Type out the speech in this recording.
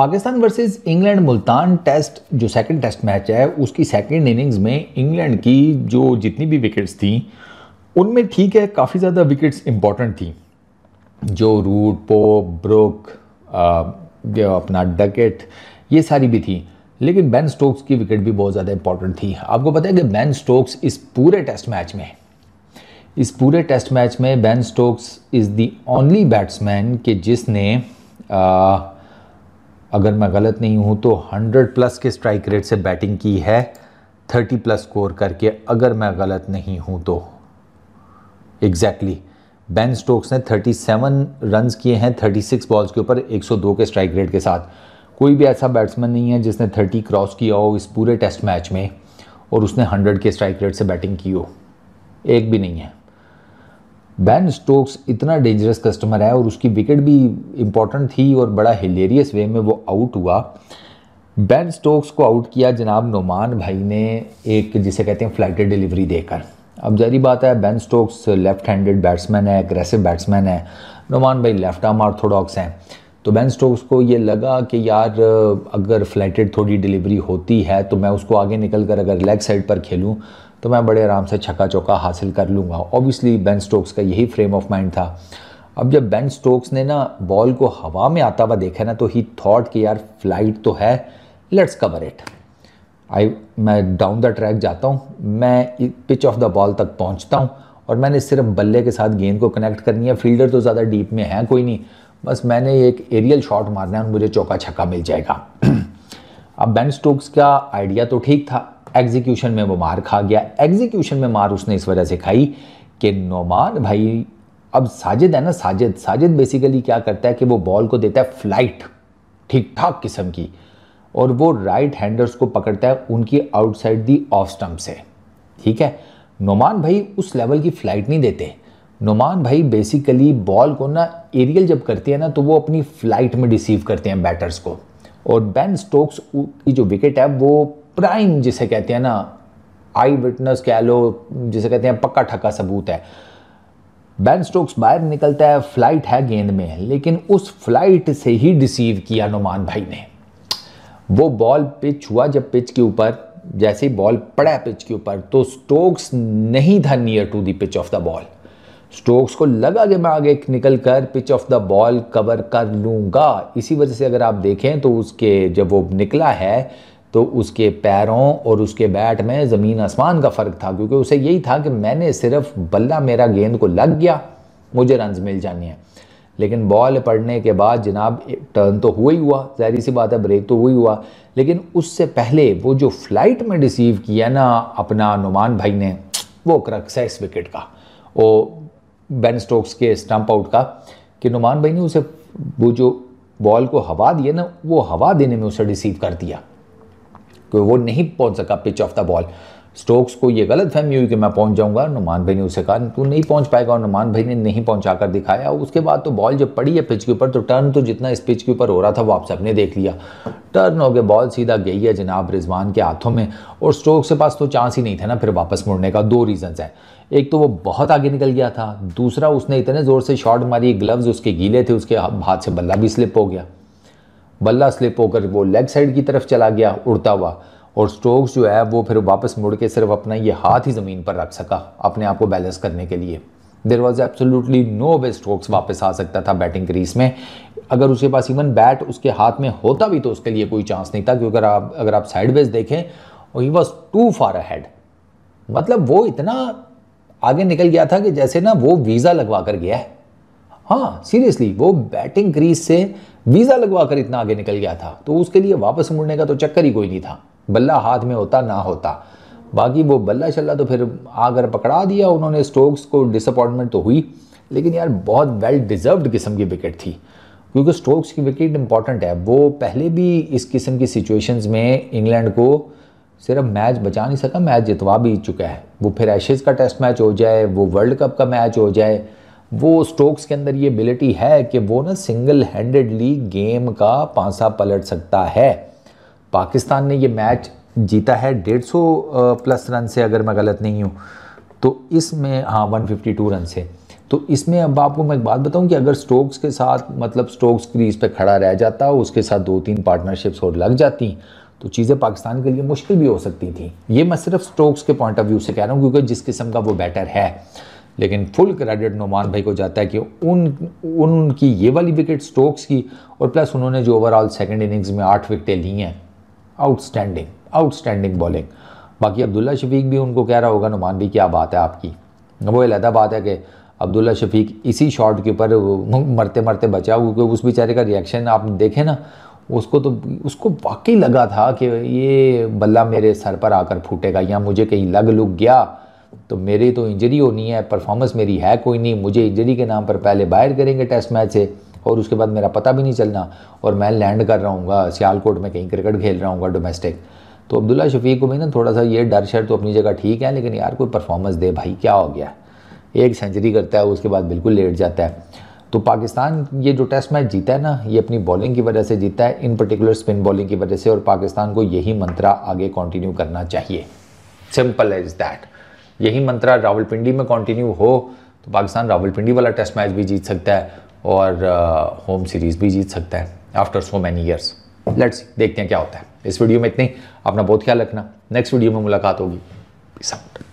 Pakistan versus England Multan test जो second test match है उसकी सेकंड इनिंग्स में इंग्लैंड की जो जितनी भी विकेट्स थी उनमें ठीक है काफ़ी ज़्यादा विकेट्स इंपॉर्टेंट थी। जो रूट, पोप, ब्रुक, जो अपना डकेट, ये सारी भी थी, लेकिन बेन स्टोक्स की विकेट भी बहुत ज़्यादा इंपॉर्टेंट थी। आपको पता है कि बेन स्टोक्स इस पूरे टेस्ट मैच में Ben Stokes is the only batsman कि जिसने अगर मैं गलत नहीं हूँ तो 100+ के स्ट्राइक रेट से बैटिंग की है, 30+ स्कोर करके, अगर मैं गलत नहीं हूँ तो एग्जैक्टली बेन स्टोक्स ने 37 रन्स किए हैं 36 बॉल्स के ऊपर 102 के स्ट्राइक रेट के साथ। कोई भी ऐसा बैट्समैन नहीं है जिसने 30 क्रॉस किया हो इस पूरे टेस्ट मैच में और उसने 100 के स्ट्राइक रेट से बैटिंग की हो, एक भी नहीं है। बेन स्टोक्स इतना डेंजरस कस्टमर है और उसकी विकेट भी इंपॉर्टेंट थी और बड़ा हिलेरियस वे में वो आउट हुआ। बेन स्टोक्स को आउट किया जनाब नोमान भाई ने एक जिसे कहते हैं फ्लाइटेड डिलीवरी देकर। अब जारी बात है Ben Stokes left handed batsman है, एग्रेसिव बैट्समैन है, नोमान भाई लेफ्ट आर्म ऑर्थोडॉक्स हैं। तो बेन स्टोक्स को ये लगा कि यार अगर फ्लाइटेड थोड़ी डिलीवरी होती है तो मैं उसको आगे निकल कर अगर लेग साइड पर खेलूँ तो मैं बड़े आराम से छक्का चौका हासिल कर लूँगा। ऑब्वियसली बेन स्टोक्स का यही फ्रेम ऑफ माइंड था। अब जब बेन स्टोक्स ने ना बॉल को हवा में आता हुआ देखा ना तो ही थॉट कि यार फ्लाइट तो है, लेट्स कवर इट। मैं डाउन द ट्रैक जाता हूँ, मैं पिच ऑफ द बॉल तक पहुँचता हूँ और मैंने सिर्फ बल्ले के साथ गेंद को कनेक्ट करनी है। फील्डर तो ज़्यादा डीप में है कोई नहीं, बस मैंने एक एरियल शॉट मारना है और मुझे चौका छक्का मिल जाएगा। अब बेन स्टोक्स का आइडिया तो ठीक था, एग्जीक्यूशन में वो मार खा गया। एग्जीक्यूशन में मार उसने इस वजह से खाई कि नोमान भाई, अब साजिद है ना, साजिद बेसिकली क्या करता है कि वो बॉल को देता है फ्लाइट ठीक ठाक किस्म की और वो राइट हैंडर्स को पकड़ता है उनकी आउटसाइड दी ऑफ स्टंप से। ठीक है, नोमान भाई उस लेवल की फ्लाइट नहीं देते। नोमान भाई बेसिकली बॉल को ना एरियल जब करते हैं ना तो वो अपनी फ्लाइट में डिसीव करते हैं बैटर्स को। और बेन स्टोक्स की जो विकेट है वो प्राइम जिसे कहते हैं ना, आई विटनेस कह लो, जिसे कहते हैं पक्का ठक्का सबूत है। बेन स्टोक्स बाहर निकलता है, फ्लाइट है गेंद में, लेकिन उस फ्लाइट से ही डिसीव किया नोमान भाई ने। वो बॉल पिच हुआ जब पिच के ऊपर, जैसे ही बॉल पड़ा पिच के ऊपर तो स्टोक्स नहीं था near to the pitch of the ball. Stokes को लगा कि मैं आगे निकल कर pitch of the ball cover कर लूँगा। इसी वजह से अगर आप देखें तो उसके जब वो निकला है तो उसके पैरों और उसके बैट में ज़मीन आसमान का फ़र्क था, क्योंकि उसे यही था कि मैंने सिर्फ बल्ला मेरा गेंद को लग गया, मुझे रन्स मिल जाने हैं। लेकिन बॉल पड़ने के बाद जनाब टर्न तो हुआ ही हुआ, जाहिर सी बात है ब्रेक तो हुई हुआ, लेकिन उससे पहले वो जो फ्लाइट में रिसीव किया ना अपना नोमान भाई ने, वो क्रक्स है इस विकेट का, वो बेन स्टोक्स के स्टंप आउट का, कि नोमान भाई ने उसे वो जो बॉल को हवा दिया ना, वो हवा देने में उसे रिसीव कर दिया, क्योंकि वो नहीं पहुंच सका pitch of the ball. Stokes को ये गलत फहमी हुई कि मैं पहुंच जाऊंगा, नुमान भाई ने उसे कहा तू नहीं पहुंच पाएगा और नुमान भाई ने नहीं पहुंचा कर दिखाया। उसके बाद तो बॉल जब पड़ी है पिच के ऊपर तो टर्न तो जितना इस पिच के ऊपर हो रहा था वो आप सबने देख लिया, टर्न हो गया, बॉल सीधा गई है जनाब रिजवान के हाथों में और स्टोक्स के पास तो चांस ही नहीं था ना फिर वापस मुड़ने का। दो रीजंस हैं, एक तो वो बहुत आगे निकल गया था, दूसरा उसने इतने ज़ोर से शॉट मारी ग्लव्स उसके गीले थे, उसके हाथ से बल्ला भी स्लिप हो गया, बल्ला स्लिप होकर वो लेग साइड की तरफ चला गया उड़ता हुआ, और स्टोक्स जो है वो फिर वापस मुड़ के सिर्फ अपना ये हाथ ही ज़मीन पर रख सका अपने आप को बैलेंस करने के लिए। There was absolutely no way Stokes वापस आ सकता था बैटिंग क्रीज में। अगर उसके पास इवन बैट उसके हाथ में होता भी तो उसके लिए कोई चांस नहीं था, क्योंकि अगर आप साइडवेज देखें he was too far ahead, मतलब वो इतना आगे निकल गया था कि जैसे ना वो वीज़ा लगवा कर गया है। हाँ सीरियसली, वो बैटिंग क्रीज से वीज़ा लगवा कर इतना आगे निकल गया था, तो उसके लिए वापस मुड़ने का तो चक्कर ही कोई नहीं था, बल्ला हाथ में होता ना होता। बाकी वो बल्ला शल्ला तो फिर आकर पकड़ा दिया उन्होंने, स्टोक्स को डिसअपॉइंटमेंट तो हुई, लेकिन यार बहुत वेल डिजर्व्ड किस्म की विकेट थी, क्योंकि स्टोक्स की विकेट इंपॉर्टेंट है। वो पहले भी इस किस्म की सिचुएशंस में इंग्लैंड को सिर्फ मैच बचा नहीं सका, मैच जितवा भी चुका है। वो फिर एशेज़ का टेस्ट मैच हो जाए, वो वर्ल्ड कप का मैच हो जाए, वो स्टोक्स के अंदर ये एबिलिटी है कि वो ना सिंगल हैंडेडली गेम का पांसा पलट सकता है। पाकिस्तान ने ये मैच जीता है 150 प्लस रन से, अगर मैं गलत नहीं हूँ तो इसमें, हाँ 152 रन से। तो इसमें अब आपको मैं एक बात बताऊं कि अगर स्टोक्स के साथ मतलब स्टोक्स क्रीज पे खड़ा रह जाता, उसके साथ 2-3 पार्टनरशिप्स और लग जाती, तो चीज़ें पाकिस्तान के लिए मुश्किल भी हो सकती थी। ये मैं सिर्फ स्टोक्स के पॉइंट ऑफ व्यू से कह रहा हूँ, क्योंकि जिस किस्म का वो बैटर है। लेकिन फुल क्रेडिट नुमान भाई को जाता है कि उनकी ये वाली विकेट स्टोक्स की, और प्लस उन्होंने जो ओवरऑल सेकंड इनिंग्स में 8 विकेटें ली हैं, आउटस्टैंडिंग बॉलिंग। बाकी अब्दुल्ला शफीक भी उनको कह रहा होगा नुमान भाई क्या बात है आपकी। वो अलहदा बात है कि अब्दुल्ला शफीक इसी शॉट के ऊपर मरते मरते बचा, क्योंकि उस बेचारे का रिएक्शन आप देखें ना, उसको वाकई लगा था कि ये बल्ला मेरे सर पर आकर फूटेगा, या मुझे कहीं लग गया तो मेरी तो इंजरी होनी है, परफॉर्मेंस मेरी है कोई नहीं, मुझे इंजरी के नाम पर पहले बाहर करेंगे टेस्ट मैच से, और उसके बाद मेरा पता भी नहीं चलना, और मैं लैंड कर रहा हूँ सियालकोट में कहीं क्रिकेट खेल रहा हूँ डोमेस्टिक। तो अब्दुल्ला शफीक को भी ना थोड़ा सा ये डर शर तो अपनी जगह ठीक है, लेकिन यार कोई परफॉर्मेंस दे भाई, क्या हो गया। एक सेंचुरी करता है उसके बाद बिल्कुल लेट जाता है। तो पाकिस्तान ये जो टेस्ट मैच जीता है ना, ये अपनी बॉलिंग की वजह से जीता है, इन पर्टिकुलर स्पिन बॉलिंग की वजह से, और पाकिस्तान को यही मंत्रा आगे कंटिन्यू करना चाहिए। Simple as that. यही मंत्रा रावलपिंडी में कंटिन्यू हो तो पाकिस्तान रावलपिंडी वाला टेस्ट मैच भी जीत सकता है, और होम सीरीज़ भी जीत सकता है after so many years. Let's देखते हैं क्या होता है। इस वीडियो में इतनी, अपना बहुत ख्याल रखना, नेक्स्ट वीडियो में मुलाकात होगी। Peace out.